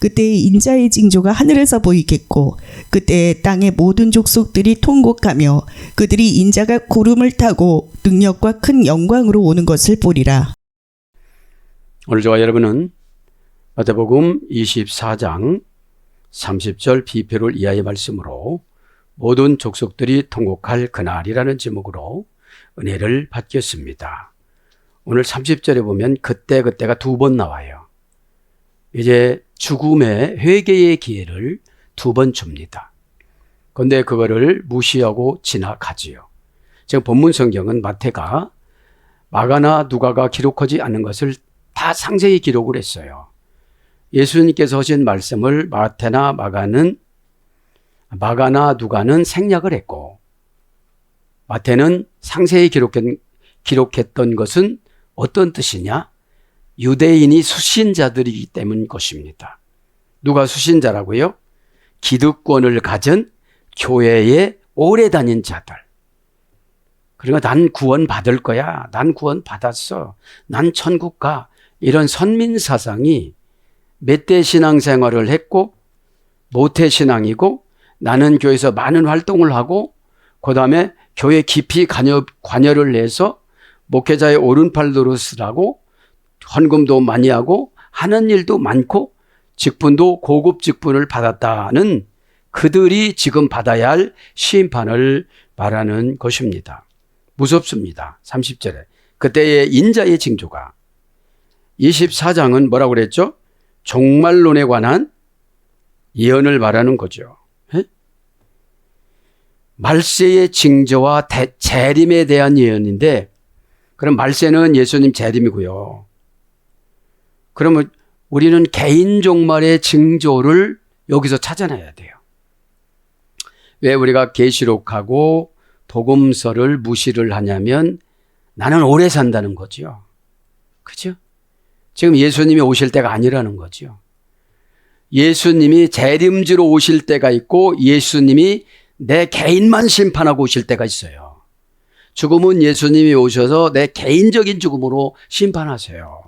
그때의 인자의 징조가 하늘에서 보이겠고 그때 땅의 모든 족속들이 통곡하며 그들이 인자가 구름을 타고 능력과 큰 영광으로 오는 것을 보리라. 오늘 저와 여러분은 마태복음 24장 30절 비표를 이하의 말씀으로 모든 족속들이 통곡할 그날이라는 제목으로 은혜를 받겠습니다. 오늘 30절에 보면 그때가 두 번 나와요. 이제 죽음의 회개의 기회를 두 번 줍니다. 그런데 그거를 무시하고 지나가지요. 지금 본문 성경은 마태가 마가나 누가가 기록하지 않은 것을 다 상세히 기록을 했어요. 예수님께서 하신 말씀을 마태나 마가나 누가는 생략을 했고 마태는 상세히 기록했던 것은 어떤 뜻이냐? 유대인이 수신자들이기 때문 것입니다. 누가 수신자라고요? 기득권을 가진 교회에 오래 다닌 자들. 그러니까 난 구원 받을 거야. 난 구원 받았어. 난 천국 가. 이런 선민 사상이 몇 대 신앙생활을 했고 모태 신앙이고 나는 교회에서 많은 활동을 하고 그다음에 교회 깊이 관여를 해서 목회자의 오른팔 노릇을 헌금도 많이 하고 하는 일도 많고 직분도 고급 직분을 받았다는 그들이 지금 받아야 할 심판을 말하는 것입니다. 무섭습니다. 30절에 그때의 인자의 징조가 24장은 뭐라고 그랬죠? 종말론에 관한 예언을 말하는 거죠. 말세의 징조와 재림에 대한 예언인데 그럼 말세는 예수님 재림이고요. 그러면 우리는 개인 종말의 징조를 여기서 찾아내야 돼요. 왜 우리가 계시록하고 복음서를 무시를 하냐면 나는 오래 산다는 거죠. 그죠? 지금 예수님이 오실 때가 아니라는 거죠. 예수님이 재림주로 오실 때가 있고 예수님이 내 개인만 심판하고 오실 때가 있어요. 죽음은 예수님이 오셔서 내 개인적인 죽음으로 심판하세요.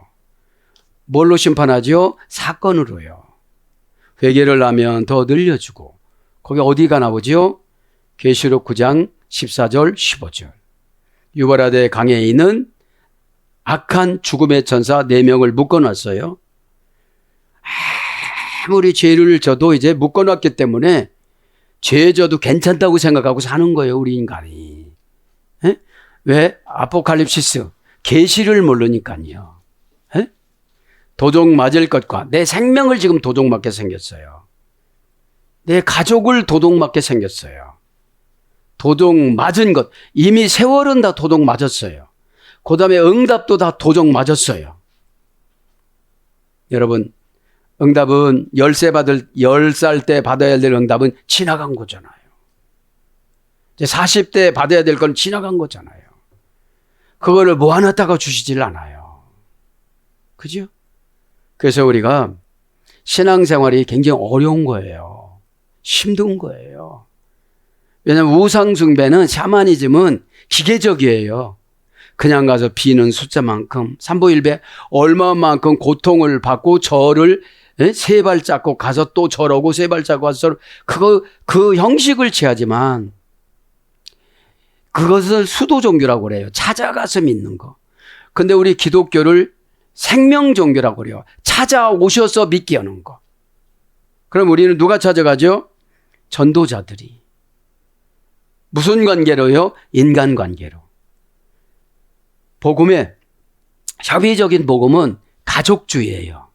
뭘로 심판하죠? 사건으로요. 회개를 하면 더 늘려주고 거기 어디가 나오죠? 계시록 9장 14절 15절 유바라데 강에 있는 악한 죽음의 천사 4명을 묶어놨어요. 아무리 죄를 져도 이제 묶어놨기 때문에 죄 져도 괜찮다고 생각하고 사는 거예요. 우리 인간이. 에? 왜? 아포칼립시스 계시를 모르니까요. 에? 도둑 맞을 것과 내 생명을 지금 도둑 맞게 생겼어요. 내 가족을 도둑 맞게 생겼어요. 도둑 맞은 것 이미 세월은 다 도둑 맞았어요. 그 다음에 응답도 다 도둑 맞았어요. 여러분 응답은 10살 때 받아야 될 응답은 지나간 거잖아요. 이제 40대 받아야 될 건 지나간 거잖아요. 그거를 모아놨다가 주시질 않아요. 그죠? 그래서 우리가 신앙생활이 굉장히 어려운 거예요. 힘든 거예요. 왜냐하면 우상숭배는 샤머니즘은 기계적이에요. 그냥 가서 비는 숫자만큼 삼보일배 얼마만큼 고통을 받고 절을 3발 잡고 가서 또 절하고 3발 잡고 가서 그 형식을 취하지만 그것을 수도 종교라고 그래요. 찾아가서 믿는 거. 근데 우리 기독교를 생명 종교라고 그래요. 찾아오셔서 믿게 하는 거. 그럼 우리는 누가 찾아가죠? 전도자들이. 무슨 관계로요? 인간관계로. 복음의 협의적인 복음은 가족주의예요.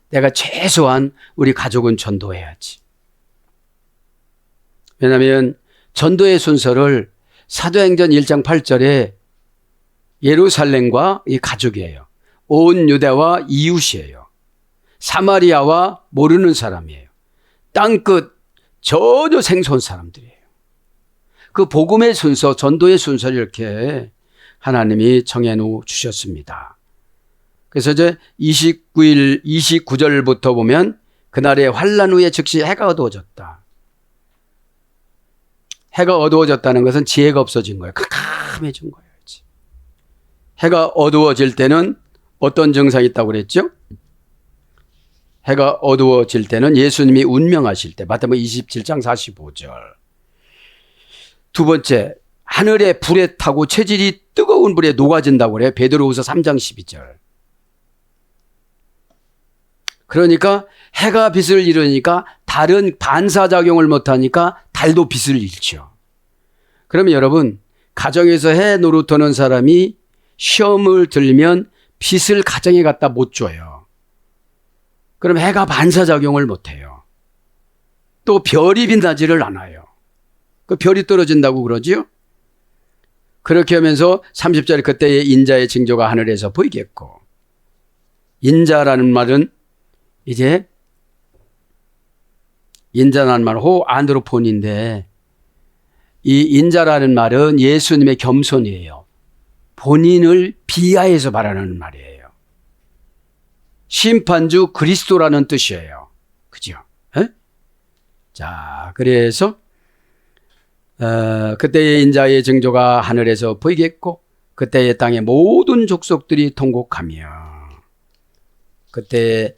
내가 최소한 우리 가족은 전도해야지. 왜냐하면 전도의 순서를 사도행전 1장 8절에 예루살렘과 이 가족이에요. 온 유대와 이웃이에요. 사마리아와 모르는 사람이에요. 땅끝 전혀 생소한 사람들이에요. 그 복음의 순서, 전도의 순서를 이렇게 하나님이 정해놓 주셨습니다. 그래서 이제 29절부터 보면 그날의 환란 후에 즉시 해가 어두워졌다. 해가 어두워졌다는 것은 지혜가 없어진 거예요. 캄캄해진 거예요. 해가 어두워질 때는 어떤 증상이 있다고 그랬죠? 해가 어두워질 때는 예수님이 운명하실 때, 마태복음 27장 45절. 두 번째, 하늘의 불에 타고 체질이 뜨거운 불에 녹아진다고 그래요. 베드로후서 3장 12절. 그러니까 해가 빛을 잃으니까 달은 반사작용을 못하니까 달도 빛을 잃죠. 그러면 여러분, 가정에서 해 노릇하는 사람이 시험을 들면 빛을 가정에 갖다 못 줘요. 그럼 해가 반사작용을 못해요. 또 별이 빛나지를 않아요. 그 별이 떨어진다고 그러지요? 그렇게 하면서 30절에 그때의 인자의 징조가 하늘에서 보이겠고, 인자라는 말은 이제 인자라는 말은 안드로폰인데, 이 인자라는 말은 예수님의 겸손이에요. 본인을 비하해서 말하는 말이에요. 심판주 그리스도라는 뜻이에요. 그죠? 에? 자, 그래서 그때의 인자의 징조가 하늘에서 보이겠고, 그때의 땅의 모든 족속들이 통곡하며, 그때의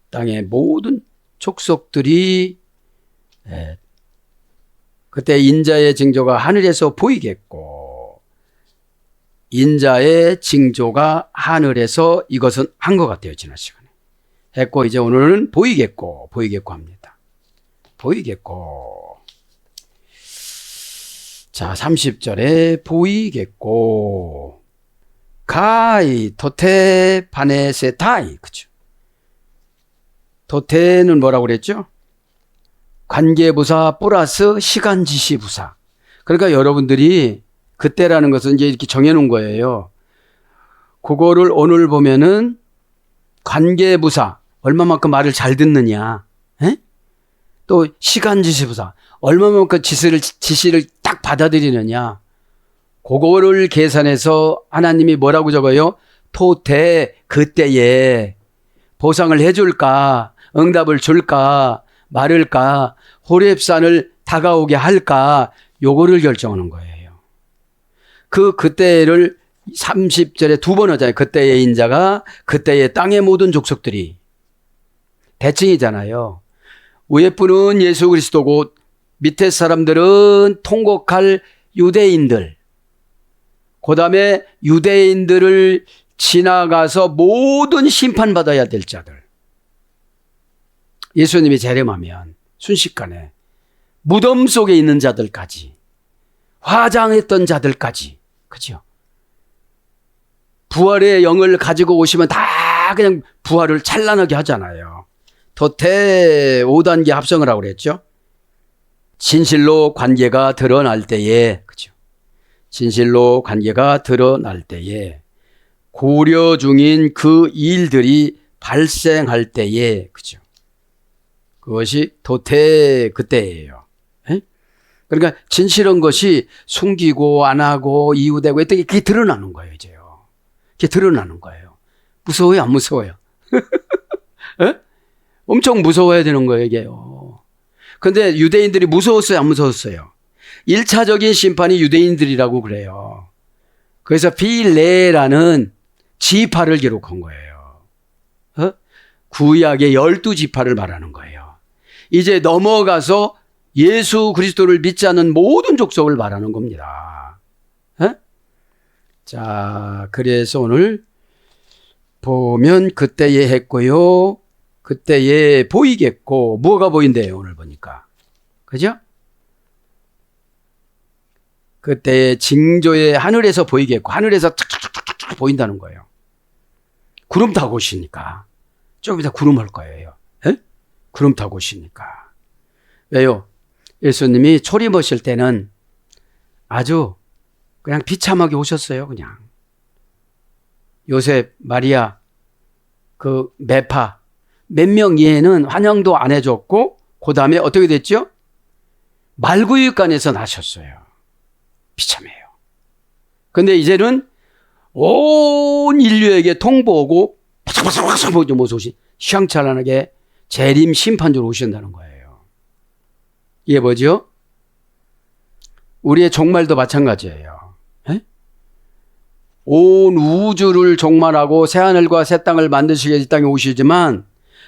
땅의 모든 족속들이 그때 인자의 징조가 하늘에서 보이겠고, 인자의 징조가 하늘에서, 이것은 한 것 같아요. 지난 시간에 했고, 이제 오늘은 보이겠고 합니다. 보이겠고. 자, 30절에 보이겠고, 가이 토테 바네세 타이. 그죠? 토테는 뭐라고 그랬죠? 관계부사 플러스 시간지시부사. 그러니까 여러분들이 그때라는 것은 이제 이렇게 정해놓은 거예요. 그거를 오늘 보면은 관계부사, 얼마만큼 말을 잘 듣느냐. 에? 또 시간지시부사, 얼마만큼 지시를 딱 받아들이느냐. 그거를 계산해서 하나님이 뭐라고 적어요? 토테, 그때에 보상을 해줄까, 응답을 줄까, 말을까, 호렙산을 다가오게 할까, 요거를 결정하는 거예요. 그때를 30절에 두 번 하잖아요. 그때의 인자가, 그때의 땅의 모든 족속들이. 대칭이잖아요. 위에 분은 예수 그리스도고, 밑에 사람들은 통곡할 유대인들, 그 다음에 유대인들을 지나가서 모든 심판받아야 될 자들. 예수님이 재림하면 순식간에 무덤 속에 있는 자들까지, 화장했던 자들까지, 그죠? 부활의 영을 가지고 오시면 다 그냥 부활을 찬란하게 하잖아요. 도태 5단계 합성을 하고 그랬죠. 진실로 관계가 드러날 때에, 그죠? 진실로 관계가 드러날 때에, 고려 중인 그 일들이 발생할 때에, 그죠? 그것이 도태 그때예요. 에? 그러니까 진실한 것이 숨기고 안 하고 이유되고 했던 게 그게 드러나는 거예요, 이제요. 그게 드러나는 거예요. 무서워요, 안 무서워요? 에? 엄청 무서워야 되는 거예요, 이게요. 근데 유대인들이 무서웠어요, 안 무서웠어요? 1차적인 심판이 유대인들이라고 그래요. 그래서 빌레라는 지파를 기록한 거예요. 구약의 12지파를 말하는 거예요. 이제 넘어가서 예수 그리스도를 믿지 않는 모든 족속을 말하는 겁니다. 자, 그래서 오늘 보면 그때에 했고요. 그때에 보이겠고, 뭐가 보인대요, 오늘 보니까. 그죠? 그때의 징조에 하늘에서 보이겠고, 하늘에서 탁탁탁탁 보인다는 거예요. 구름 타고 오시니까. 조금 이따 구름 올 거예요. 에? 구름 타고 오시니까. 왜요? 예수님이 초림하실 때는 아주 그냥 비참하게 오셨어요, 그냥. 요셉, 마리아, 그 매파, 몇 명 이해는 환영도 안 해줬고, 그 다음에 어떻게 됐죠? 말구유관에서 나셨어요. 비참해요. 근데 이제는 온 인류에게 통보하고 바삭바삭바삭 모셔오신 휘황찬란하게 재림 심판주로 오신다는 거예요. 이게 뭐죠? 우리의 종말도 마찬가지예요. 에? 온 우주를 종말하고 새하늘과 새 땅을 만드시기 위해 이 땅에 오시지만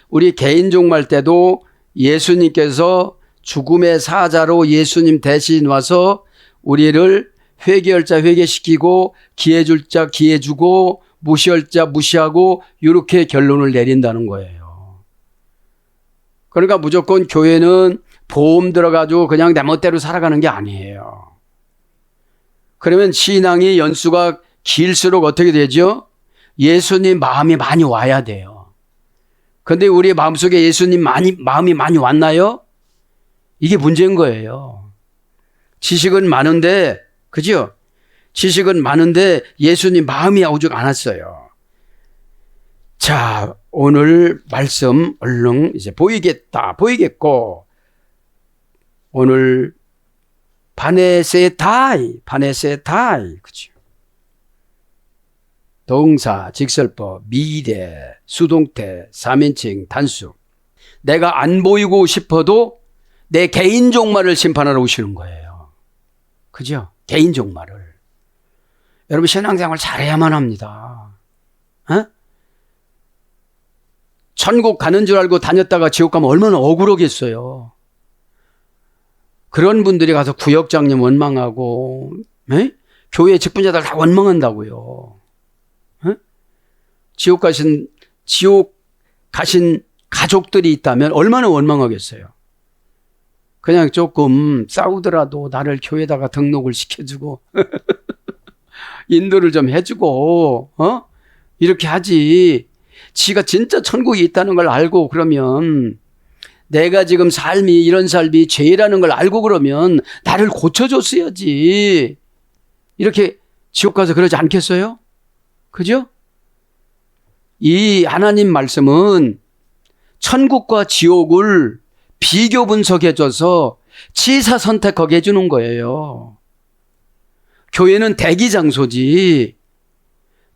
우리 개인 종말 때도 예수님께서 죽음의 사자로 예수님 대신 와서 우리를 회개할 자 회개시키고 기회 줄 자 기회 주고 무시할 자 무시하고 이렇게 결론을 내린다는 거예요. 그러니까 무조건 교회는 보험 들어가지고 그냥 내 멋대로 살아가는 게 아니에요. 그러면 신앙이 연수가 길수록 어떻게 되죠? 예수님 마음이 많이 와야 돼요. 그런데 우리 마음속에 예수님 마음이 많이 왔나요? 이게 문제인 거예요. 지식은 많은데, 그죠? 지식은 많은데 예수님 마음이 오직 않았어요. 자, 오늘 말씀 얼른 이제 보이겠고, 오늘 바네세타이, 그죠? 동사, 직설법, 미래, 수동태, 3인칭, 단수. 내가 안 보이고 싶어도 내 개인 종말을 심판하러 오시는 거예요. 그죠? 개인 종말을. 여러분 신앙생활 잘해야만 합니다. 어? 천국 가는 줄 알고 다녔다가 지옥 가면 얼마나 억울하겠어요. 그런 분들이 가서 구역장님 원망하고 교회 직분자들 다 원망한다고요. 지옥 가신 가족들이 있다면 얼마나 원망하겠어요. 그냥 조금 싸우더라도 나를 교회에다가 등록을 시켜주고 인도를 좀 해주고 이렇게 하지. 지가 진짜 천국이 있다는 걸 알고 그러면 내가 지금 삶이 이런 삶이 죄라는 걸 알고 그러면 나를 고쳐줬어야지. 이렇게 지옥 가서 그러지 않겠어요? 그죠? 이 하나님 말씀은 천국과 지옥을 비교 분석해줘서 치사 선택하게 해주는 거예요. 교회는 대기 장소지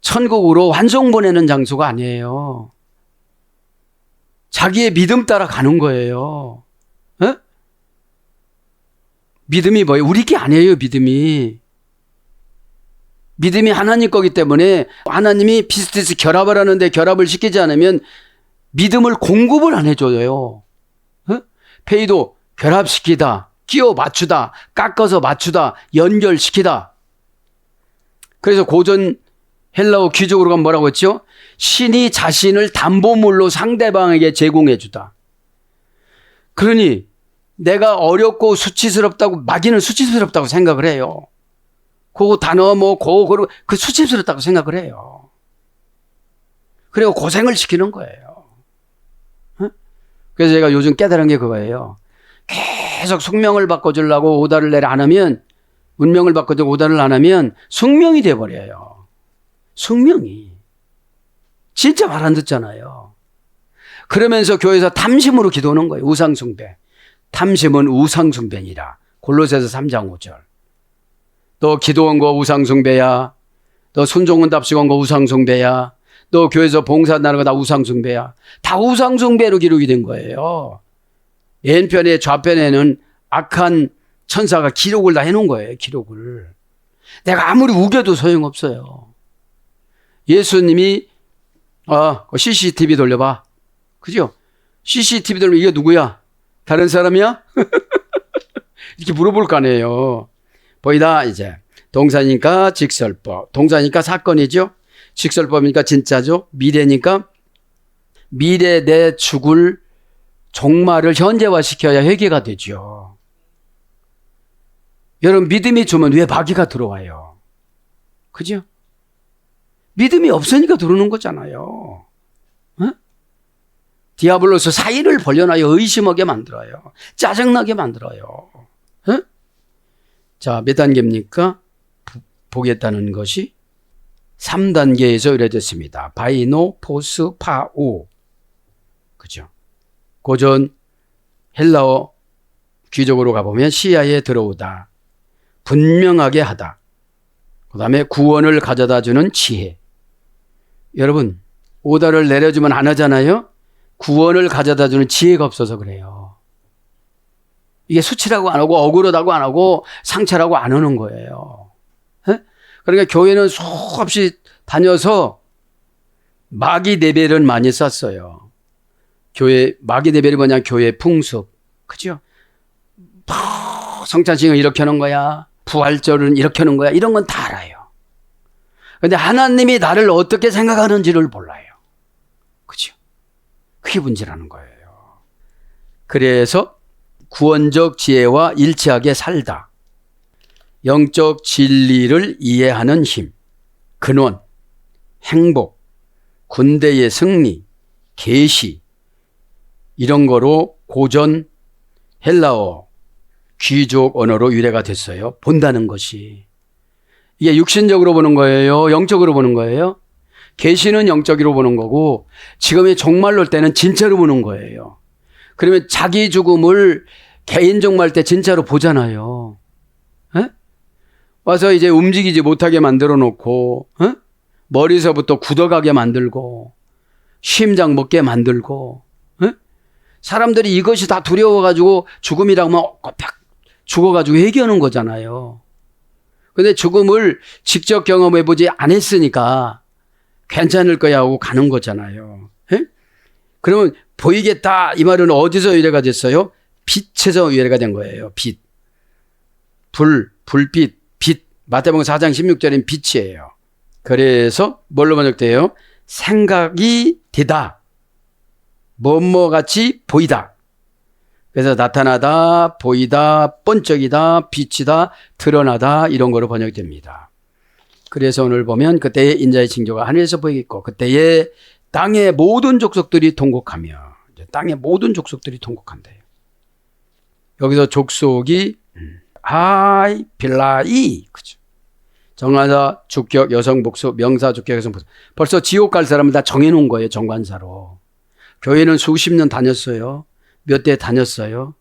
천국으로 환송 보내는 장소가 아니에요. 자기의 믿음 따라 가는 거예요. 에? 믿음이 뭐예요? 우리 게 아니에요. 믿음이 하나님 거기 때문에 하나님이 비스티스 결합을 하는데 결합을 시키지 않으면 믿음을 공급을 안 해줘요. 페이도 결합시키다, 끼워 맞추다, 깎아서 맞추다, 연결시키다. 그래서 고전 헬라어 귀족으로 가면 뭐라고 했죠? 신이 자신을 담보물로 상대방에게 제공해 주다. 그러니 내가 어렵고 수치스럽다고 마귀는 수치스럽다고 생각을 해요. 그 단어 그 수치스럽다고 생각을 해요. 그리고 고생을 시키는 거예요. 그래서 제가 요즘 깨달은 게 그거예요. 계속 숙명을 바꿔주려고 오다를 안 하면, 운명을 바꿔주고 오다를 안 하면 숙명이 돼버려요. 숙명이. 진짜 말 안 듣잖아요. 그러면서 교회에서 탐심으로 기도하는 거예요. 우상숭배. 탐심은 우상숭배니라. 골로새서 3장 5절. 너 기도한 거 우상숭배야. 너 순종은 답식한 거 우상숭배야. 너 교회에서 봉사하는 거 다 우상숭배야. 다 우상숭배로 기록이 된 거예요. 왼편에 좌편에는 악한 천사가 기록을 다 해놓은 거예요. 기록을. 내가 아무리 우겨도 소용없어요. 예수님이 CCTV 돌려봐. 그죠? CCTV 돌리면 이게 누구야? 다른 사람이야? 이렇게 물어볼 거 아니에요. 보이다 이제 동사니까 직설법. 동사니까 사건이죠. 직설법이니까 진짜죠. 미래니까 미래 내 죽을 종말을 현재화시켜야 회개가 되죠. 여러분 믿음이 주면 왜 마귀가 들어와요? 그죠? 믿음이 없으니까 들어오는 거잖아요. 디아블로스 사이를 벌려놔요. 의심하게 만들어요. 짜증나게 만들어요. 자, 몇 단계입니까? 보겠다는 것이 3단계에서 이루어졌습니다. 바이노, 포스, 파오. 그죠? 고전 헬라어 귀족으로 가보면 시야에 들어오다. 분명하게 하다. 그 다음에 구원을 가져다 주는 지혜. 여러분, 오다를 내려주면 안 하잖아요? 구원을 가져다 주는 지혜가 없어서 그래요. 이게 수치라고 안 하고 억울하다고 안 하고 상처라고 안 하는 거예요. 그러니까 교회는 수없이 다녀서 마귀 레벨은 많이 쌌어요. 교회 마기대별이 뭐냐? 교회 풍습. 그죠? 성찬식은 이렇게 하는 거야. 부활절은 이렇게 하는 거야. 이런 건 다 알아요. 근데 하나님이 나를 어떻게 생각하는지를 몰라요. 그죠? 그게 문제라는 거예요. 그래서 구원적 지혜와 일치하게 살다. 영적 진리를 이해하는 힘, 근원, 행복, 군대의 승리, 계시 이런 거로 고전 헬라어 귀족 언어로 유래가 됐어요. 본다는 것이. 이게 육신적으로 보는 거예요? 영적으로 보는 거예요? 계시는 영적으로 보는 거고 지금의 종말로 때는 진짜로 보는 거예요. 그러면 자기 죽음을 개인 종말 때 진짜로 보잖아요. 에? 와서 이제 움직이지 못하게 만들어 놓고 머리서부터 굳어가게 만들고 심장 먹게 만들고 사람들이 이것이 다 두려워가지고 죽음이라고 막 죽어가지고 회개하는 거잖아요. 근데 죽음을 직접 경험해보지 않았으니까 괜찮을 거야 하고 가는 거잖아요. 에? 그러면 보이겠다 이 말은 어디서 유래가 됐어요? 빛에서 유래가 된 거예요. 빛. 불빛, 빛. 마태복음 4장 16절인 빛이에요. 그래서 뭘로 번역돼요? 생각이 되다. 뭐뭐같이 보이다. 그래서 나타나다, 보이다, 번쩍이다, 빛이다, 드러나다 이런 거로 번역됩니다. 그래서 오늘 보면 그때의 인자의 징조가 하늘에서 보이겠고 그때의 땅의 모든 족속들이 통곡하며 땅의 모든 족속들이 통곡한대요. 여기서 족속이 아이, 빌라이 그죠? 정관사, 주격, 여성, 복수, 명사, 주격, 여성, 복수. 벌써 지옥 갈 사람을 다 정해놓은 거예요. 정관사로. 교회는 수십 년 다녔어요. 몇 대 다녔어요.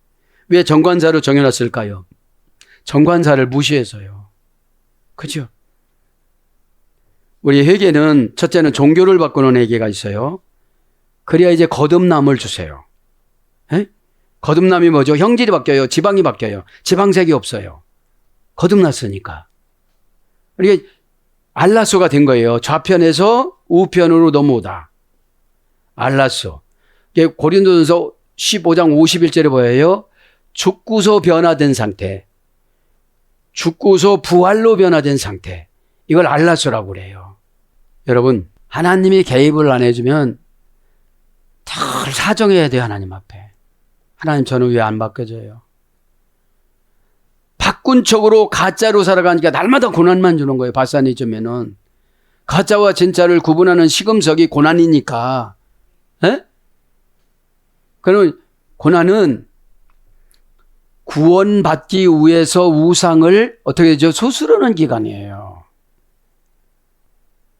왜 정관사로 정해놨을까요? 정관사를 무시해서요. 그죠? 우리 회개는 첫째는 종교를 바꾸는 회개가 있어요. 그래야 이제 거듭남을 주세요. 에? 거듭남이 뭐죠? 형질이 바뀌어요. 지방이 바뀌어요. 지방색이 없어요. 거듭났으니까. 그러니까 알라소가 된 거예요. 좌편에서 우편으로 넘어오다. 알라소. 고린도전서 15장 51절에 보여요. 죽고서 변화된 상태. 죽고서 부활로 변화된 상태. 이걸 알라소라고 그래요. 여러분, 하나님이 개입을 안 해주면 늘 사정해야 돼요. 하나님 앞에. 하나님 저는 왜 안 바뀌어져요? 바꾼 척으로 가짜로 살아가니까 날마다 고난만 주는 거예요. 바사니즘에는. 가짜와 진짜를 구분하는 시금석이 고난이니까. 에? 그러면 고난은 구원받기 위해서 우상을 어떻게 되죠? 수술하는 기간이에요.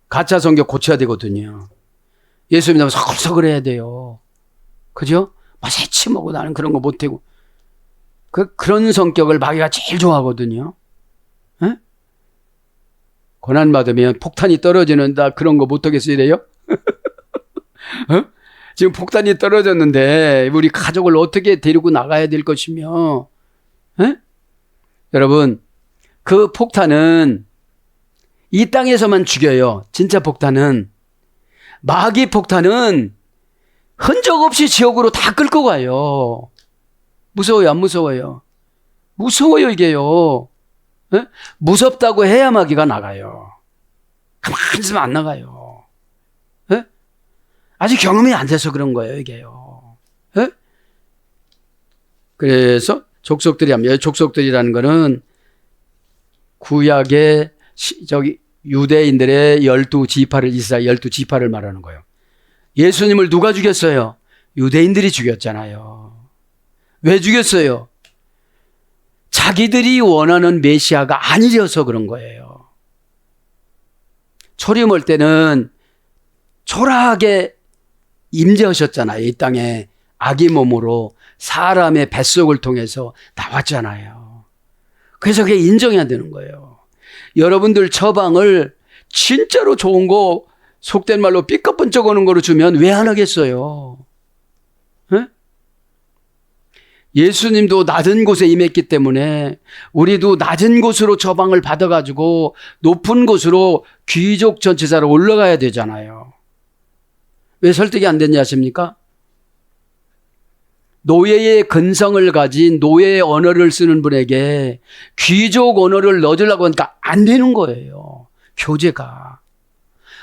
가짜 성경 고쳐야 되거든요. 예수 믿으면 서글서글 해야 돼요. 그죠? 막 새침하고 나는 그런 거 못하고. 그런 성격을 마귀가 제일 좋아하거든요. 에? 고난받으면 폭탄이 떨어지는다 그런 거 못하겠어 이래요? 어? 지금 폭탄이 떨어졌는데 우리 가족을 어떻게 데리고 나가야 될 것이며 에? 여러분 그 폭탄은 이 땅에서만 죽여요. 진짜 폭탄은. 마귀 폭탄은 흔적 없이 지옥으로 다 끌고 가요. 무서워요? 안 무서워요? 무서워요 이게요. 에? 무섭다고 해야 마귀가 나가요. 가만히 있으면 안 나가요. 에? 아직 경험이 안 돼서 그런 거예요 이게요. 에? 그래서 족속들이 합니다. 족속들이라는 거는 구약의 유대인들의 12지파를 이스라엘 12지파를 말하는 거예요. 예수님을 누가 죽였어요? 유대인들이 죽였잖아요. 왜 죽였어요? 자기들이 원하는 메시아가 아니려서 그런 거예요. 초림 올 때는 초라하게 임재하셨잖아요. 이 땅에 아기 몸으로 사람의 뱃속을 통해서 나왔잖아요. 그래서 그게 인정이 안 되는 거예요. 여러분들 처방을 진짜로 좋은 거 속된 말로 삐까뻔쩍 오는 거로 주면 왜 안 하겠어요? 에? 예수님도 낮은 곳에 임했기 때문에 우리도 낮은 곳으로 처방을 받아가지고 높은 곳으로 귀족 전치사로 올라가야 되잖아요. 왜 설득이 안 됐냐 아십니까? 노예의 근성을 가진 노예의 언어를 쓰는 분에게 귀족 언어를 넣어주려고 하니까 안 되는 거예요. 교제가.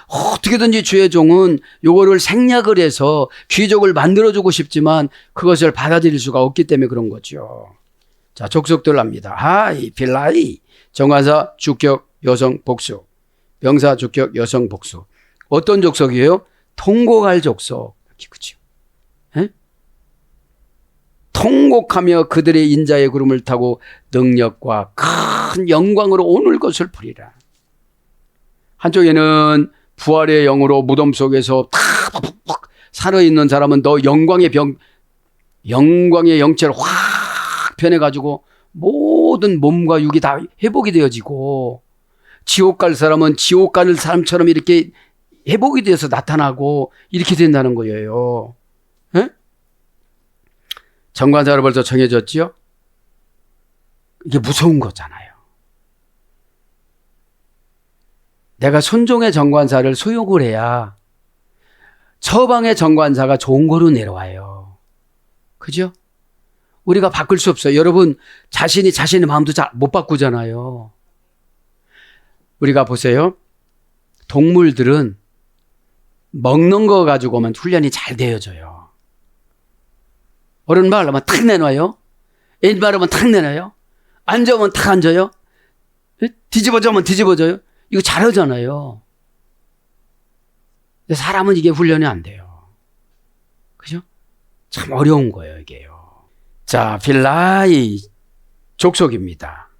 어떻게든지 주의 종은 요거를 생략을 해서 귀족을 만들어주고 싶지만 그것을 받아들일 수가 없기 때문에 그런 거죠. 자, 족속들 합니다. 하이, 필라이, 정관사, 주격, 여성, 복수. 명사, 주격, 여성, 복수. 어떤 족속이에요? 통곡할 족속. 그렇죠. 통곡하며 그들의 인자의 구름을 타고 능력과 큰 영광으로 오늘 것을 부리라. 한쪽에는 부활의 영으로 무덤 속에서 탁 살아있는 사람은 너 영광의 영체를 확 변해가지고 모든 몸과 육이 다 회복이 되어지고, 지옥 갈 사람은 지옥 가는 사람처럼 이렇게 회복이 되어서 나타나고 이렇게 된다는 거예요. 에? 정관사로 벌써 정해졌죠? 이게 무서운 거잖아요. 내가 손종의 정관사를 수용을 해야 처방의 정관사가 좋은 거로 내려와요. 그죠? 우리가 바꿀 수 없어요. 여러분, 자신의 마음도 잘 못 바꾸잖아요. 우리가 보세요. 동물들은 먹는 거 가지고만 훈련이 잘 되어져요. 어른 말하면 탁 내놔요. 애 말하면 탁 내놔요. 앉으면 탁 앉아요. 뒤집어져면 뒤집어져요. 이거 잘하잖아요. 근데 사람은 이게 훈련이 안 돼요. 그죠? 참 어려운 거예요, 이게요. 자, 필라이 족속입니다.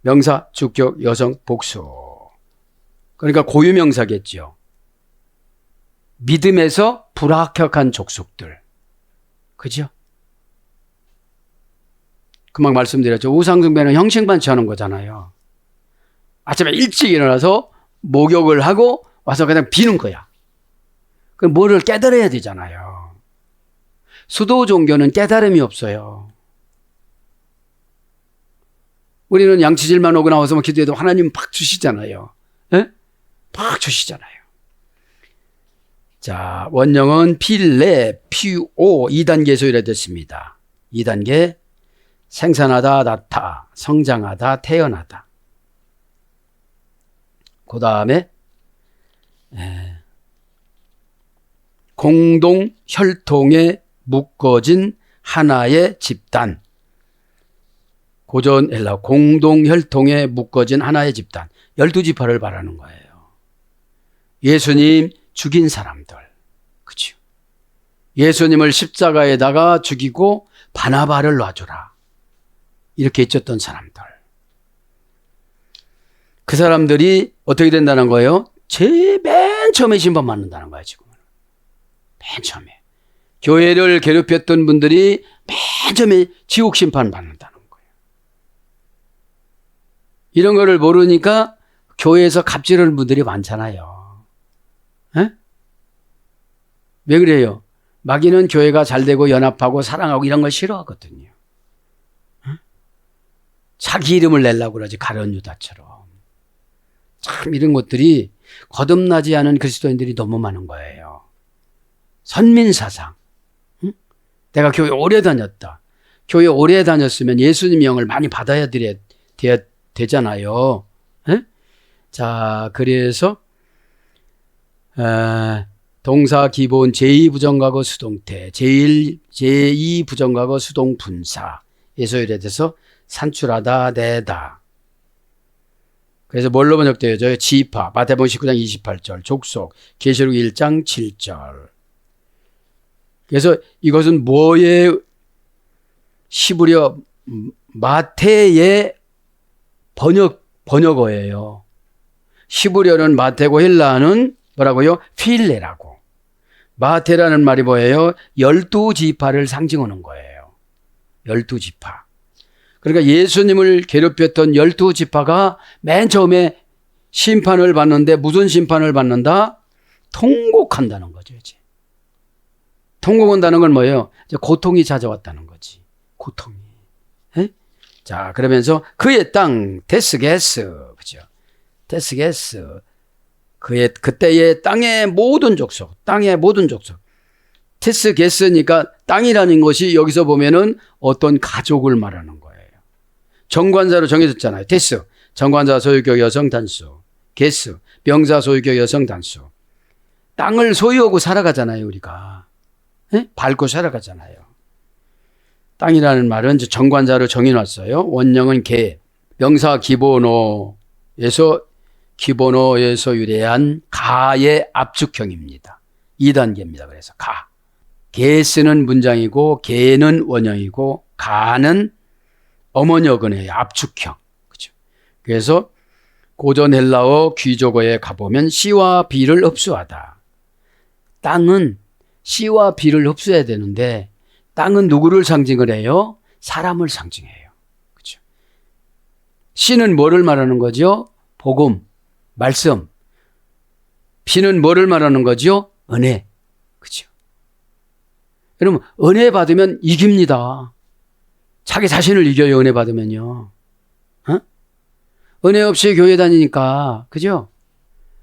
명사, 주격, 여성, 복수. 그러니까 고유명사겠죠. 믿음에서 불합격한 족속들. 그죠? 금방 말씀드렸죠. 우상숭배는 형식반취하는 거잖아요. 아침에 일찍 일어나서 목욕을 하고 와서 그냥 비는 거야. 그럼 뭐를 깨달아야 되잖아요. 수도 종교는 깨달음이 없어요. 우리는 양치질만 오고 나와서 기도해도 하나님 팍 주시잖아요. 예? 팍 주시잖아요. 자, 원형은 필레, 피오 2단계에서 이루어졌습니다. 2단계 생산하다, 낳다, 성장하다, 태어나다. 그 다음에 공동 혈통에 묶어진 하나의 집단. 고전 헬라 공동 혈통에 묶어진 하나의 집단. 12지파를 말하는 거예요. 예수님 죽인 사람들. 그렇죠? 예수님을 십자가에다가 죽이고 바나바를 놔줘라. 이렇게 있었던 사람들. 그 사람들이 어떻게 된다는 거예요? 맨 처음에 심판받는다는 거예요, 지금. 맨 처음에. 교회를 괴롭혔던 분들이 맨 처음에 지옥 심판 받는다는 거예요. 이런 거를 모르니까 교회에서 갑질하는 분들이 많잖아요. 에? 왜 그래요? 마귀는 교회가 잘 되고 연합하고 사랑하고 이런 걸 싫어하거든요. 에? 자기 이름을 내려고 그러지, 가룟 유다처럼. 참 이런 것들이 거듭나지 않은 그리스도인들이 너무 많은 거예요. 선민사상. 응? 내가 교회 오래 다녔다. 교회 오래 다녔으면 예수님 영을 많이 받아야 되잖아요. 에? 자, 그래서 동사 기본 제2부정과거 수동태, 제2부정과거 수동분사, 예소일에 대해서 산출하다, 내다. 그래서 뭘로 번역되어져요? 지파, 마태복음 19장 28절, 족속, 계시록 1장 7절. 그래서 이것은 뭐의 히브리어 마태의 번역어예요. 히브리어는 마태고 헬라어는 뭐라고요? 필레라고. 마태라는 말이 뭐예요? 12지파를 상징하는 거예요. 12지파. 그러니까 예수님을 괴롭혔던 12지파가 맨 처음에 심판을 받는데 무슨 심판을 받는다? 통곡한다는 거죠. 이제. 통곡한다는 건 뭐예요? 이제 고통이 찾아왔다는 거지. 고통이. 에? 자, 그러면서 그의 땅 데스게스, 그죠? 데스게스. 그때의 땅의 모든 족속, 테스 게스니까 땅이라는 것이 여기서 보면은 어떤 가족을 말하는 거예요. 정관사로 정해졌잖아요. 테스, 정관사 소유격 여성 단수. 게스, 명사 소유격 여성 단수. 땅을 소유하고 살아가잖아요, 우리가. 네? 밟고 살아가잖아요. 땅이라는 말은 정관사로 정해놨어요. 원형은 개, 명사 기본어에서 유래한 가의 압축형입니다. 2단계입니다. 그래서 가. 게스는 문장이고 개는 원형이고 가는 어머니 어근의 압축형. 그죠? 그래서 고전 헬라어 귀족어에 가보면 C와 B를 흡수하다. 땅은 C와 B를 흡수해야 되는데 땅은 누구를 상징을 해요? 사람을 상징해요. 그죠? C는 뭐를 말하는 거죠? 복음, 말씀. B는 뭐를 말하는 거죠? 은혜. 그죠? 여러분, 은혜 받으면 이깁니다. 자기 자신을 이겨요, 은혜 받으면요. 어? 은혜 없이 교회 다니니까, 그죠?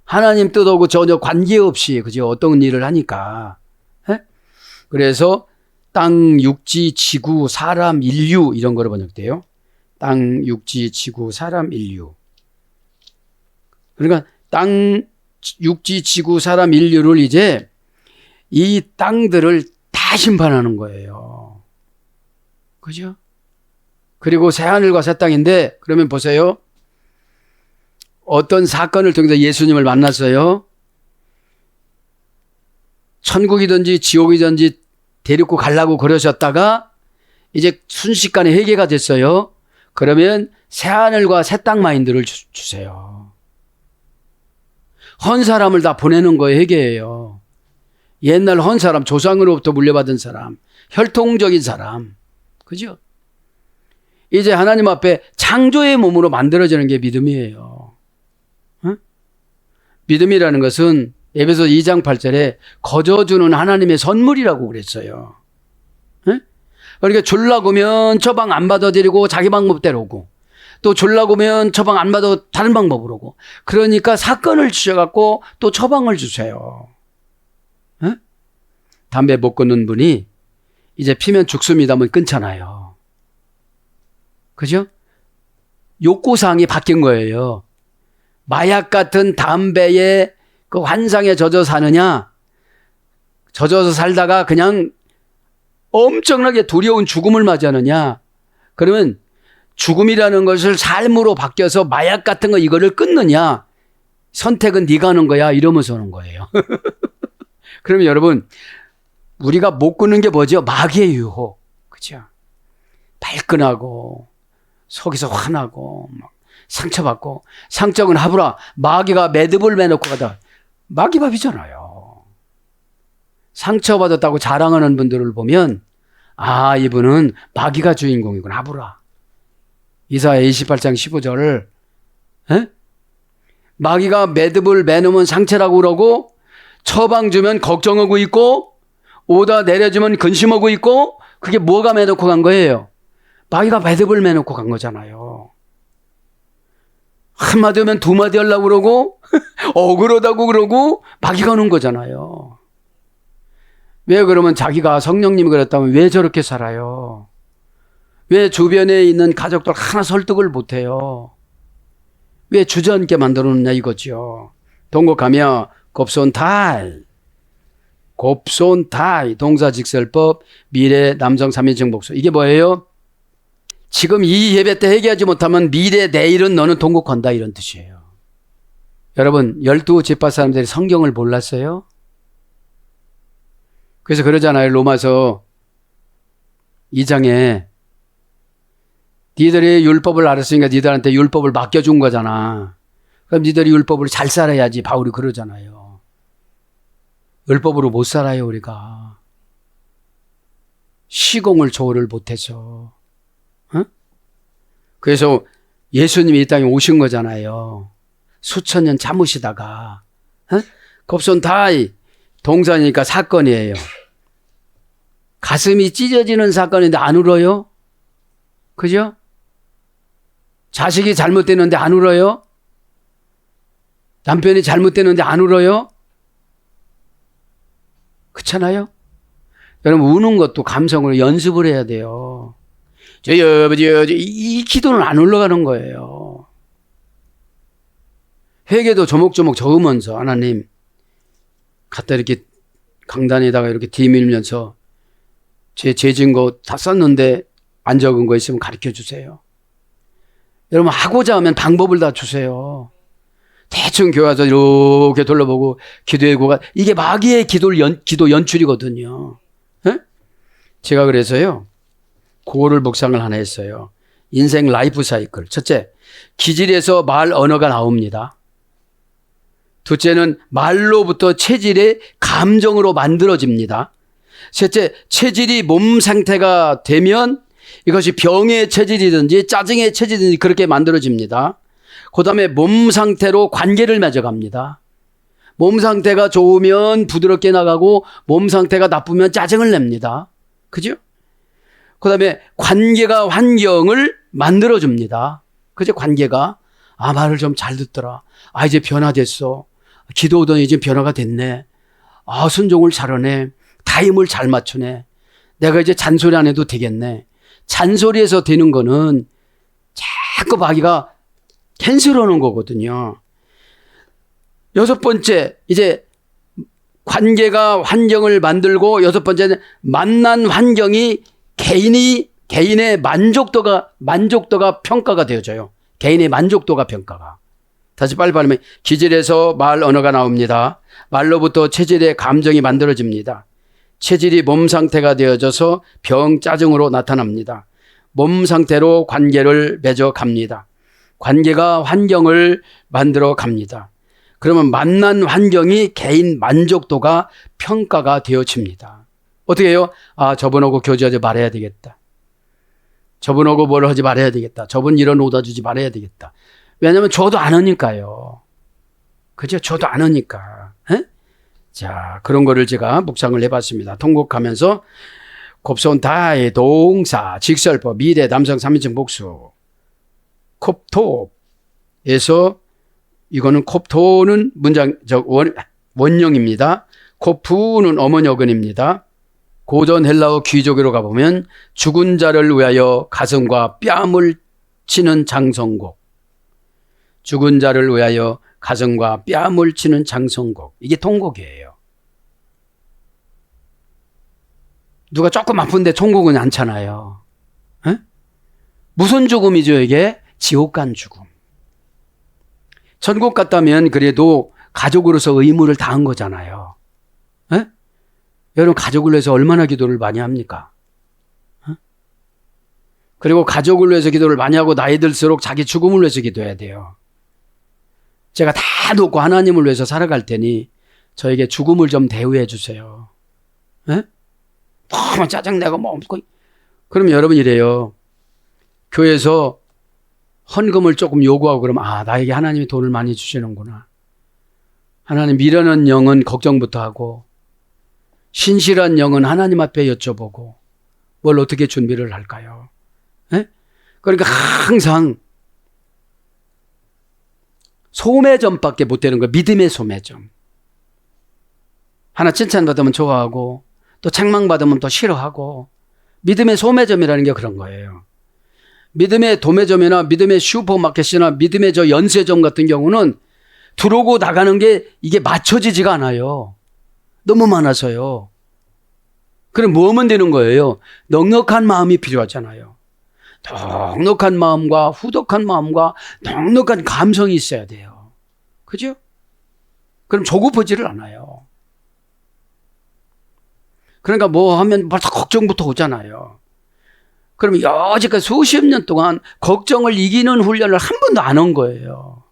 하나님 뜻하고 전혀 관계없이, 그죠? 어떤 일을 하니까. 에? 그래서 땅, 육지, 지구, 사람, 인류, 이런 거로 번역돼요. 땅, 육지, 지구, 사람, 인류. 그러니까 땅, 육지, 지구, 사람, 인류를 이제 이 땅들을 다 심판하는 거예요. 그죠? 그리고 새하늘과 새 땅인데, 그러면 보세요. 어떤 사건을 통해서 예수님을 만났어요. 천국이든지 지옥이든지 데리고 가려고 그러셨다가 이제 순식간에 회개가 됐어요. 그러면 새하늘과 새 땅 마인드를 주세요. 헌 사람을 다 보내는 거예요. 회개예요. 옛날 헌 사람, 조상으로부터 물려받은 사람, 혈통적인 사람. 그죠? 이제 하나님 앞에 창조의 몸으로 만들어지는 게 믿음이에요. 어? 믿음이라는 것은 에베소 2장 8절에 거저주는 하나님의 선물이라고 그랬어요. 어? 그러니까 졸라고 하면 처방 안 받아들이고 자기 방법대로 오고, 또 졸라고 하면 처방 안 받아 다른 방법으로 오고, 그러니까 사건을 주셔갖고 또 처방을 주세요. 어? 담배 못 끊는 분이 이제 피면 죽습니다 하면 끊잖아요. 그죠? 욕구사항이 바뀐 거예요. 마약 같은 담배에 그 환상에 젖어 사느냐, 젖어서 살다가 그냥 엄청나게 두려운 죽음을 맞이하느냐. 그러면 죽음이라는 것을 삶으로 바뀌어서 마약 같은 거 이거를 끊느냐. 선택은 네가 하는 거야. 이러면서 오는 거예요. 그러면 여러분, 우리가 못 끊는 게 뭐죠? 마귀의 유혹. 그죠? 발끈하고 속에서 화나고 막 상처받고, 상적은 하브라, 마귀가 매듭을 매놓고 가다. 마귀밥이잖아요. 상처받았다고 자랑하는 분들을 보면 아, 이분은 마귀가 주인공이구나. 하브라. 이사야 28장 15절. 에? 마귀가 매듭을 매놓으면 상처라고 그러고, 처방 주면 걱정하고 있고, 오다 내려주면 근심하고 있고, 그게 뭐가 매놓고 간 거예요? 마귀가 매듭을 매놓고 간 거잖아요. 한마디 하면 두 마디 하려고 그러고 억울하다고 그러고 마귀가 오는 거잖아요. 왜 그러면 자기가 성령님이 그랬다면 왜 저렇게 살아요? 왜 주변에 있는 가족들 하나 설득을 못해요? 왜 주저앉게 만들어놓냐 이거죠. 동곡하며 곱손탈, 곱손탈, 동사직설법, 미래 남성 3인칭 목소. 이게 뭐예요? 지금 이 예배 때 회개하지 못하면 미래 내일은 너는 동곡한다 이런 뜻이에요. 여러분 12지파 사람들이 성경을 몰랐어요? 그래서 그러잖아요. 로마서 2장에 니들이 율법을 알았으니까 니들한테 율법을 맡겨준 거잖아. 그럼 니들이 율법을 잘 살아야지. 바울이 그러잖아요. 율법으로 못 살아요 우리가. 시공을 조를 못해서. 어? 그래서 예수님이 이 땅에 오신 거잖아요. 수천 년 참으시다가. 어? 곱손다이 동사니까 사건이에요. 가슴이 찢어지는 사건인데 안 울어요? 그죠? 자식이 잘못됐는데 안 울어요? 남편이 잘못됐는데 안 울어요? 그렇잖아요? 여러분 우는 것도 감성으로 연습을 해야 돼요. 저희 아버지 이 기도는 안 올라가는 거예요. 회개도 조목조목 적으면서 하나님 갖다 이렇게 강단에다가 이렇게 뒤밀면서 제 죄진 거 다 썼는데 안 적은 거 있으면 가르쳐 주세요. 여러분 하고자 하면 방법을 다 주세요. 대충 교회 와서 이렇게 돌려보고 기도해고가 이게 마귀의 기도 연출이거든요. 에? 제가 그래서요 그거를 묵상을 하나 했어요. 인생 라이프 사이클. 첫째, 기질에서 말 언어가 나옵니다. 둘째는 말로부터 체질의 감정으로 만들어집니다. 셋째, 체질이 몸 상태가 되면 이것이 병의 체질이든지 짜증의 체질이든지 그렇게 만들어집니다. 그 다음에 몸 상태로 관계를 맺어갑니다. 몸 상태가 좋으면 부드럽게 나가고 몸 상태가 나쁘면 짜증을 냅니다. 그죠? 그 다음에 관계가 환경을 만들어줍니다. 그죠? 관계가. 아, 말을 좀 잘 듣더라. 아, 이제 변화됐어. 기도오더니 이제 변화가 됐네. 아, 순종을 잘하네. 타임을 잘 맞추네. 내가 이제 잔소리 안 해도 되겠네. 잔소리에서 되는 거는 자꾸 마귀가 캔슬하는 거거든요. 여섯 번째, 이제 관계가 환경을 만들고 여섯 번째는 만난 환경이 개인의 만족도가 평가가 되어져요. 개인의 만족도가 평가가. 다시 빨리 말하면 기질에서 말 언어가 나옵니다. 말로부터 체질의 감정이 만들어집니다. 체질이 몸 상태가 되어져서 병, 짜증으로 나타납니다. 몸 상태로 관계를 맺어 갑니다. 관계가 환경을 만들어 갑니다. 그러면 만난 환경이 개인 만족도가 평가가 되어집니다. 어떻게 해요? 아, 저분하고 교제하지 말아야 되겠다. 저분하고 뭘 하지 말아야 되겠다. 저분 이런 오다 주지 말아야 되겠다. 왜냐하면 저도 안 하니까요. 그죠? 저도 안 하니까. 에? 자, 그런 거를 제가 묵상을 해봤습니다. 통곡하면서 곱손 다의 동사, 직설법, 미래, 남성 3인칭 복수, 콥토에서 이거는 콥토는 원형입니다. 코프는 어머니 어근입니다. 고전 헬라어 귀족으로 가보면 죽은 자를 위하여 가슴과 뺨을 치는 장성곡. 죽은 자를 위하여 가슴과 뺨을 치는 장성곡. 이게 통곡이에요. 누가 조금 아픈데 통곡은 않잖아요. 에? 무슨 죽음이죠 이게? 지옥 간 죽음. 천국 갔다면 그래도 가족으로서 의무를 다한 거잖아요. 에? 여러분 가족을 위해서 얼마나 기도를 많이 합니까? 에? 그리고 가족을 위해서 기도를 많이 하고 나이 들수록 자기 죽음을 위해서 기도해야 돼요. 제가 다 놓고 하나님을 위해서 살아갈 테니 저에게 죽음을 좀 대우해 주세요. 에? 너무 짜증내고 뭐 없고. 그러면 여러분 이래요. 교회에서 헌금을 조금 요구하고 그러면 아, 나에게 하나님이 돈을 많이 주시는구나. 하나님 미련한 영은 걱정부터 하고 신실한 영은 하나님 앞에 여쭤보고 뭘 어떻게 준비를 할까요? 에? 그러니까 항상 소매점밖에 못 되는 거예요. 믿음의 소매점. 하나 칭찬받으면 좋아하고 또 책망받으면 또 싫어하고 믿음의 소매점이라는 게 그런 거예요. 믿음의 도매점이나 믿음의 슈퍼마켓이나 믿음의 저 연세점 같은 경우는 들어오고 나가는 게 이게 맞춰지지가 않아요. 너무 많아서요. 그럼 뭐 하면 되는 거예요? 넉넉한 마음이 필요하잖아요. 넉넉한 마음과 후덕한 마음과 넉넉한 감성이 있어야 돼요. 그죠? 그럼 조급하지를 않아요. 그러니까 뭐 하면 벌써 걱정부터 오잖아요. 그러면 여지까지 수십 년 동안 걱정을 이기는 훈련을 한 번도 안 한 거예요.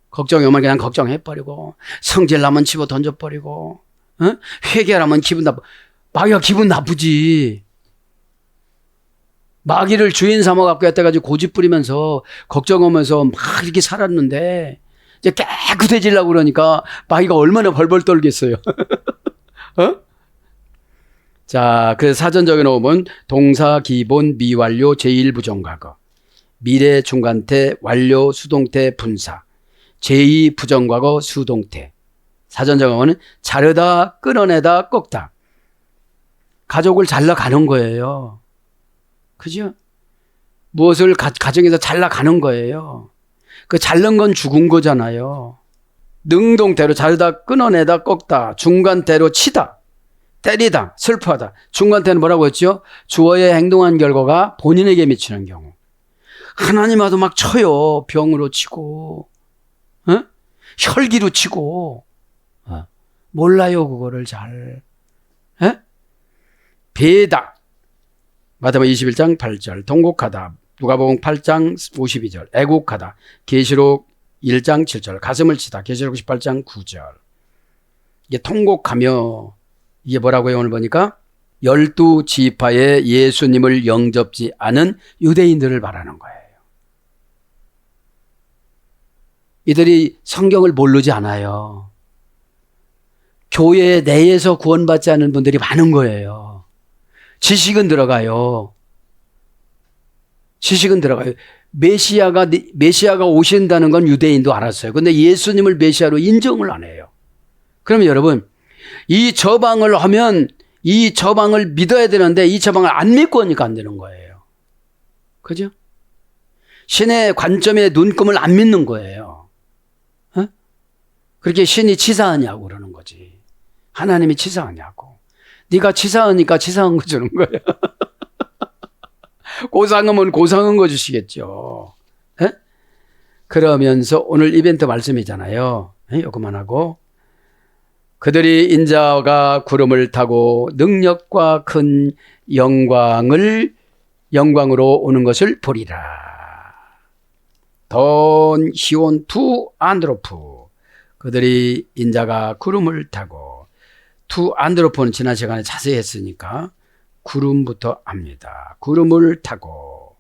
걱정이 오면 그냥 걱정해버리고 성질나면 집어 던져버리고 회개하면 기분 나쁘고 마귀가 기분 나쁘지. 마귀를 주인 삼아갖고 여태까지 고집 부리면서 걱정하면서 막 이렇게 살았는데 이제 깨끗해지려고 그러니까 마귀가 얼마나 벌벌 떨겠어요. 자, 그래서 사전적에 놓으면 동사, 기본, 미완료, 제1부정과거, 미래, 중간태, 완료, 수동태, 분사, 제2부정과거, 수동태. 사전적어는 자르다, 끊어내다, 꺾다. 가족을 잘 나가는 거예요. 그죠? 무엇을 가정에서 잘 나가는 거예요. 그 잘난 건 죽은 거잖아요. 능동태로 자르다 끊어내다 꺾다 중간태로 치다 때리다 슬퍼하다. 중간태는 뭐라고 했죠? 주어의 행동한 결과가 본인에게 미치는 경우. 하나님하고 막 쳐요. 병으로 치고 혈기로 치고 몰라요 그거를 잘. 배다 마태복음 21장 8절 통곡하다 누가복음 8장 52절 애곡하다 계시록 1장 7절 가슴을 치다 계시록 18장 9절. 이게 통곡하며 이게 뭐라고요? 오늘 보니까 12지파에 예수님을 영접지 않은 유대인들을 말하는 거예요. 이들이 성경을 모르지 않아요. 교회 내에서 구원받지 않은 분들이 많은 거예요. 지식은 들어가요. 지식은 들어가요. 메시아가 오신다는 건 유대인도 알았어요. 근데 예수님을 메시아로 인정을 안 해요. 그러면 여러분, 이 저방을 하면 이 저방을 믿어야 되는데 이 저방을 안 믿고 하니까 안 되는 거예요. 그죠? 신의 관점에 눈금을 안 믿는 거예요. 그렇게 신이 치사하냐고 그러는 거지. 하나님이 치사하냐고. 네가 치사하니까 치사한 거 주는 거예요. 고상하면 고상한 거 주시겠죠. 그러면서 오늘 이벤트 말씀이잖아요. 요거만 하고. 그들이 인자가 구름을 타고 능력과 큰 영광으로 오는 것을 보리라. 돈 히온 투 안드로프. 그들이 인자가 구름을 타고 투 안드로프는 지난 시간에 자세히 했으니까 구름부터 합니다. 구름을 타고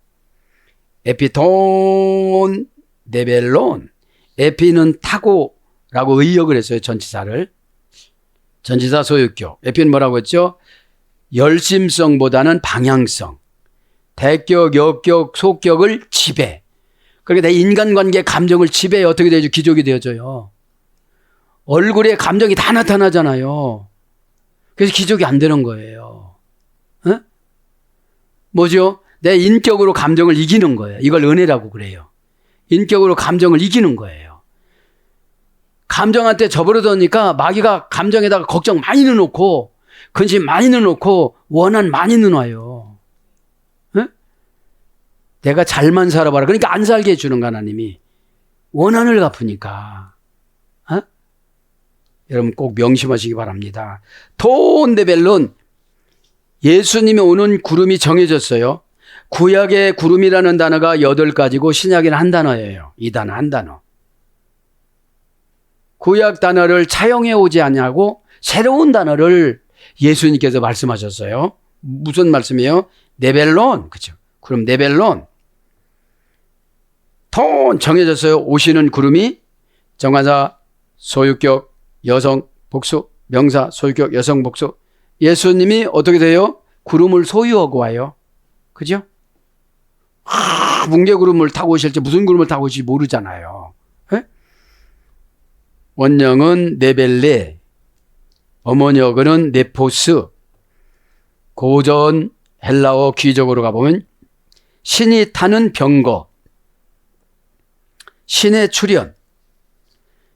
에피톤 네벨론 에피는 타고 라고 의역을 했어요. 전치사 소유격. 에피는 뭐라고 했죠? 열심성보다는 방향성. 대격, 역격, 속격을 지배. 그러니까 내 인간관계 감정을 지배해 어떻게 되죠? 기적이 되어져요. 얼굴에 감정이 다 나타나잖아요. 그래서 기적이 안 되는 거예요. 뭐죠? 내 인격으로 감정을 이기는 거예요. 이걸 은혜라고 그래요. 인격으로 감정을 이기는 거예요. 감정한테 저버려두니까 마귀가 감정에다가 걱정 많이 넣어놓고 근심 많이 넣어놓고 원한 많이 넣어놔요. 내가 잘만 살아봐라. 그러니까 안 살게 해주는 거 하나님이. 원한을 갚으니까. 여러분 꼭 명심하시기 바랍니다. 톤데벨론 예수님이 오는 구름이 정해졌어요. 구약의 구름이라는 단어가 8가지고 신약에는 한 단어예요. 이 단어 한 단어. 구약 단어를 차용해 오지 않냐고 새로운 단어를 예수님께서 말씀하셨어요. 무슨 말씀이에요? 네벨론. 그렇죠. 구름 네벨론. 톤 정해졌어요. 오시는 구름이 정관사 소유격 여성 복수 명사 소유격 여성 복수. 예수님이 어떻게 돼요? 구름을 소유하고 와요. 그죠? 뭉게구름을 타고 오실지 무슨 구름을 타고 오실지 모르잖아요. 원형은 네벨레, 어머니어는 네포스. 고전 헬라어 귀적으로 가보면 신이 타는 병거, 신의 출현,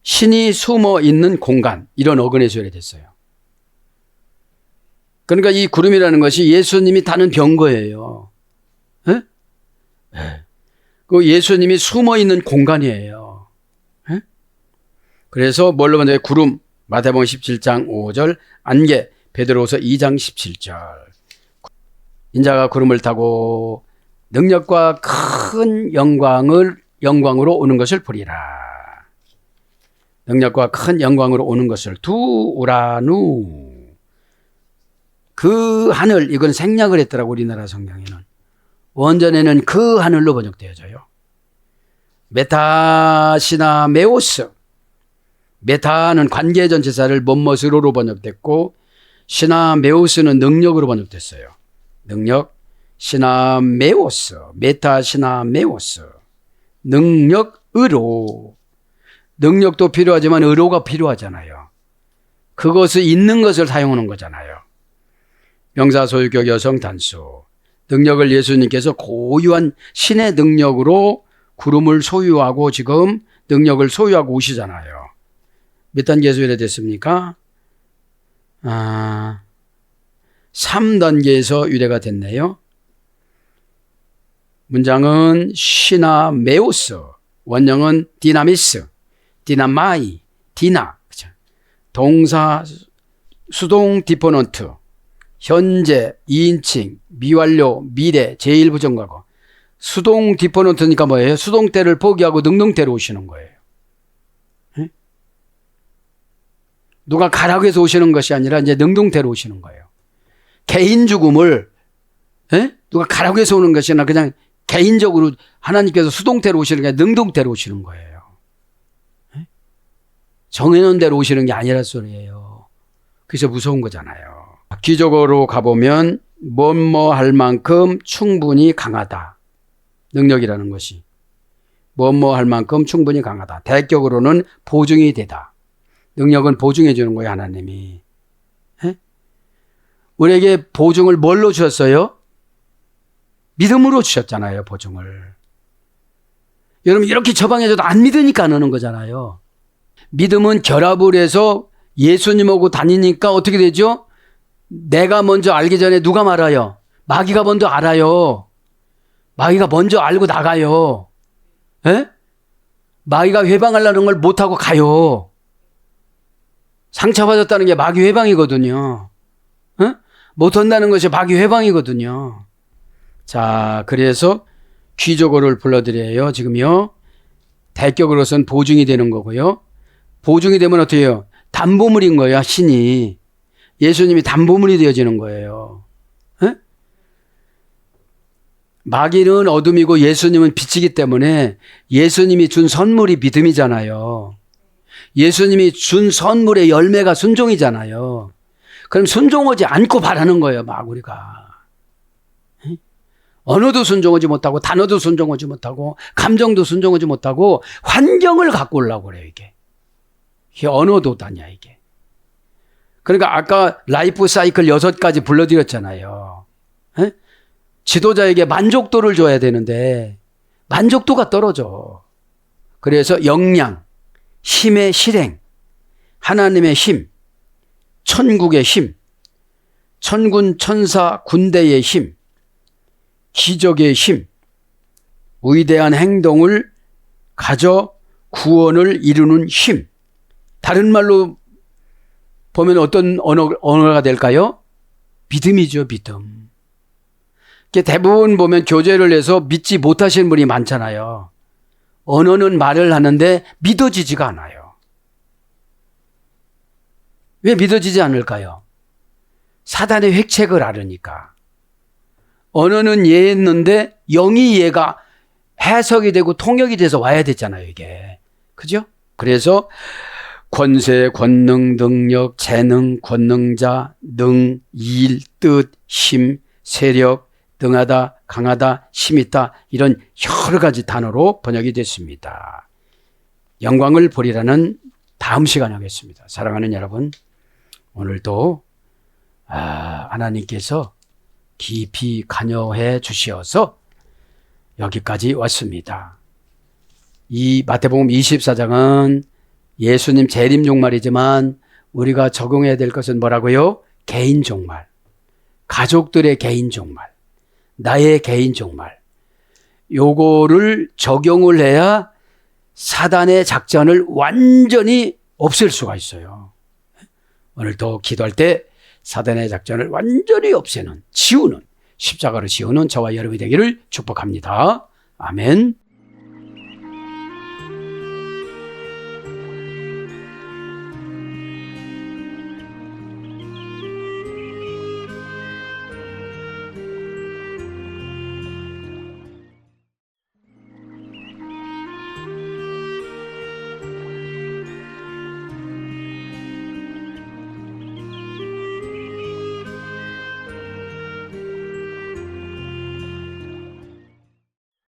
신이 숨어 있는 공간, 이런 어근에 소개됐어요. 그러니까 이 구름이라는 것이 예수님이 타는 병거예요. 그 예수님이 숨어 있는 공간이에요. 그래서 뭘로 만나요? 구름, 마태복음 17장 5절, 안개, 베드로후서 2장 17절. 인자가 구름을 타고 능력과 큰 영광으로 오는 것을 보리라. 능력과 큰 영광으로 오는 것을 두우라누. 그 하늘, 이건 생략을 했더라고 우리나라 성경에는. 원전에는 그 하늘로 번역되어져요. 메타시나 메오스. 메타는 관계전치사를 뭐뭐스로로 번역됐고 시나 메오스는 능력으로 번역됐어요. 능력, 시나 메오스, 메타 시나 메오스. 능력으로. 능력도 필요하지만 의로가 필요하잖아요. 그것을 있는 것을 사용하는 거잖아요. 명사소유격 여성 단수. 능력을 예수님께서 고유한 신의 능력으로 구름을 소유하고 지금 능력을 소유하고 오시잖아요. 몇 단계에서 유래됐습니까? 3단계에서 유래가 됐네요. 문장은 시나메오스, 원형은 디나미스, 디나마이, 디나. 그쵸? 동사 수동 디포넌트, 현재, 2인칭, 미완료, 미래, 제1부정과거. 수동 디포넌트니까 뭐예요? 수동태를 포기하고 능동태로 오시는 거예요. 에? 누가 가라고 해서 오시는 것이 아니라 이제 능동태로 오시는 거예요. 개인 죽음을 누가 가라고 해서 오는 것이 아니라 그냥 개인적으로 하나님께서 수동태로 오시는 게 아니라 능동태로 오시는 거예요. 에? 정해놓은 대로 오시는 게 아니라 소리예요. 그래서 무서운 거잖아요. 기적어로 가보면 뭐뭐 할 만큼 충분히 강하다. 능력이라는 것이 뭐뭐 할 만큼 충분히 강하다. 대격으로는 보증이 되다. 능력은 보증해 주는 거예요. 하나님이. 에? 우리에게 보증을 뭘로 주셨어요? 믿음으로 주셨잖아요. 보증을. 여러분 이렇게 처방해줘도 안 믿으니까 안 하는 거잖아요. 믿음은 결합을 해서 예수님하고 다니니까 어떻게 되죠? 내가 먼저 알기 전에 누가 말아요? 마귀가 먼저 알아요. 마귀가 먼저 알고 나가요. 에? 마귀가 회방하려는 걸 못하고 가요. 상처받았다는 게 마귀 회방이거든요. 에? 못한다는 것이 마귀 회방이거든요. 자, 그래서 귀족어를 불러드려요. 지금요. 대격으로서는 보증이 되는 거고요. 보증이 되면 어떻게 해요? 담보물인 거예요. 신이. 예수님이 담보물이 되어지는 거예요. 에? 마귀는 어둠이고 예수님은 빛이기 때문에 예수님이 준 선물이 믿음이잖아요. 예수님이 준 선물의 열매가 순종이잖아요. 그럼 순종하지 않고 바라는 거예요. 막 우리가. 에? 언어도 순종하지 못하고 단어도 순종하지 못하고 감정도 순종하지 못하고 환경을 갖고 오려고 그래요. 이게 언어도다냐 이게. 그러니까 아까 라이프 사이클 6가지 불러드렸잖아요. 에? 지도자에게 만족도를 줘야 되는데 만족도가 떨어져. 그래서 역량, 힘의 실행, 하나님의 힘, 천국의 힘, 천군 천사 군대의 힘, 기적의 힘, 위대한 행동을 가져 구원을 이루는 힘. 다른 말로 보면 어떤 언어가 될까요? 믿음이죠, 믿음. 대부분 보면 교제를 해서 믿지 못하시는 분이 많잖아요. 언어는 말을 하는데 믿어지지가 않아요. 왜 믿어지지 않을까요? 사단의 획책을 알으니까. 언어는 이해했는데 영이 이해가 해석이 되고 통역이 돼서 와야 되잖아요, 이게. 그죠? 그래서 권세, 권능, 능력, 재능, 권능자, 능, 일, 뜻, 힘, 세력, 능하다, 강하다, 힘있다 이런 여러 가지 단어로 번역이 됐습니다. 영광을 보리라는 다음 시간에 하겠습니다. 사랑하는 여러분, 오늘도 하나님께서 깊이 관여해 주시어서 여기까지 왔습니다. 이 마태복음 24장은 예수님 재림 종말이지만 우리가 적용해야 될 것은 뭐라고요? 개인 종말, 가족들의 개인 종말, 나의 개인 종말. 요거를 적용을 해야 사단의 작전을 완전히 없앨 수가 있어요. 오늘도 기도할 때 사단의 작전을 완전히 없애는, 지우는, 십자가로 지우는 저와 여러분이 되기를 축복합니다. 아멘.